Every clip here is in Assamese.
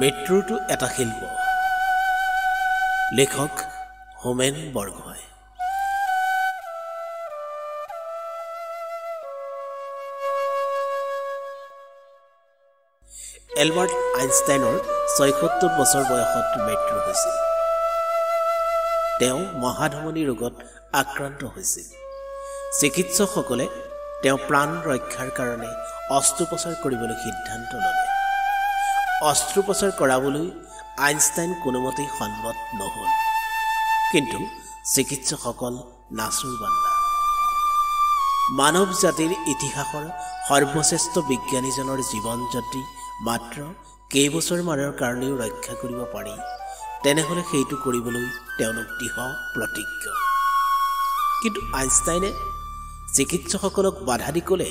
মৃত্যুটো এটা শিল্প। লেখক হোমেন বৰগোহাঁই। এলবাৰ্ট আইনষ্টাইনৰ ৭৬ বছৰ বয়সত মৃত্যু হৈছিল। তেওঁ মহাধমনী ৰোগত আক্ৰান্ত হৈছিল। চিকিৎসকসকলে তেওঁ প্ৰাণ ৰক্ষাৰ কাৰণে অস্ত্ৰোপচাৰ কৰিবলৈ সিদ্ধান্ত ল'লে। অস্ত্ৰোপচাৰ কৰাবলৈ আইনষ্টাইন কোনোমতেই সন্মত নহ'ল। কিন্তু চিকিৎসকসকল নাচুৰবান্দা। মানৱ জাতিৰ ইতিহাসৰ সৰ্বশ্ৰেষ্ঠ বিজ্ঞানীজনৰ জীৱন যদি মাত্ৰ কেইবছৰমানৰ কাৰণেও ৰক্ষা কৰিব পাৰি, তেনেহ'লে সেইটো কৰিবলৈ তেওঁলোক দৃঢ় প্ৰতিজ্ঞ। কিন্তু আইনষ্টাইনে চিকিৎসকসকলক বাধা দি ক'লে,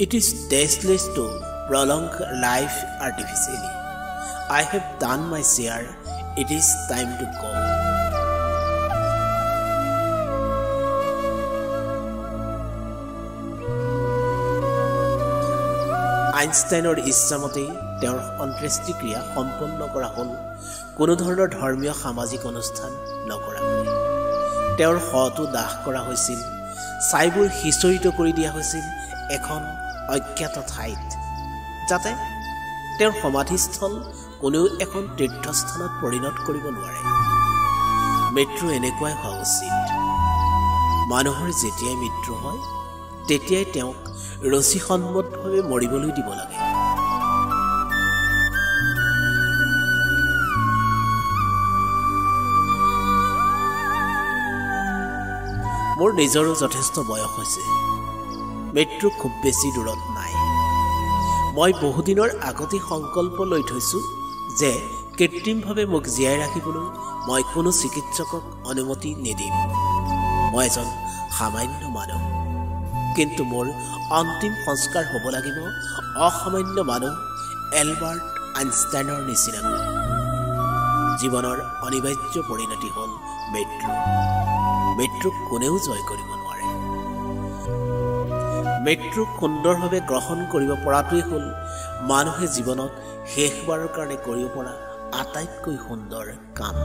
it is tasteless to prolong life artificially. I have done my share, it is time to go. আইনষ্টাইনৰ ইচ্ছামতেই তেওঁৰ অন্ত্যেষ্টিক্ৰিয়া সম্পন্ন কৰা হ'ল, কোনো ধৰণৰ ধৰ্মীয় সামাজিক অনুষ্ঠান নকৰাকৈ। তেওঁৰ শটো দাহ কৰা হৈছিল, ছাইবোৰ সিঁচৰিত কৰি দিয়া হৈছিল এখন অজ্ঞাত ঠাইত, যাতে তেওঁৰ সমাধিস্থল কোনেও এখন তীৰ্থস্থানত পৰিণত কৰিব নোৱাৰে। মৃত্যু এনেকুৱাই হোৱা উচিত। মানুহৰ যেতিয়াই মৃত্যু হয়, তেতিয়াই তেওঁক ৰচিসন্মতভাৱে মৰিবলৈ দিব লাগে। মোৰ নিজৰো যথেষ্ট বয়স হৈছে। মৃত্যু খুব বেছি দূৰত নাই। মই বহুদিনৰ আগতে সংকল্প লৈ থৈছোঁ যে কৃত্ৰিমভাৱে মোক জীয়াই ৰাখিবলৈ মই কোনো চিকিৎসকক অনুমতি নিদিম। মই এজন সামান্য মানুহ, কিন্তু মোৰ অন্তিম সংস্কাৰ হ'ব লাগিব অসামান্য মানুহ এলবাৰ্ট আইনষ্টাইনৰ নিচিনাকৈ। জীৱনৰ অনিবাৰ্য পৰিণতি হ'ল মৃত্যু। মৃত্যুক কোনেও জয় কৰিব নোৱাৰে। মৃত্যুক সুন্দৰভাৱে গ্ৰহণ কৰিব পৰাটোৱেই হ'ল মানুহে জীৱনত শেষবাৰৰ কাৰণে কৰিব পৰা আটাইতকৈ সুন্দৰ কাম।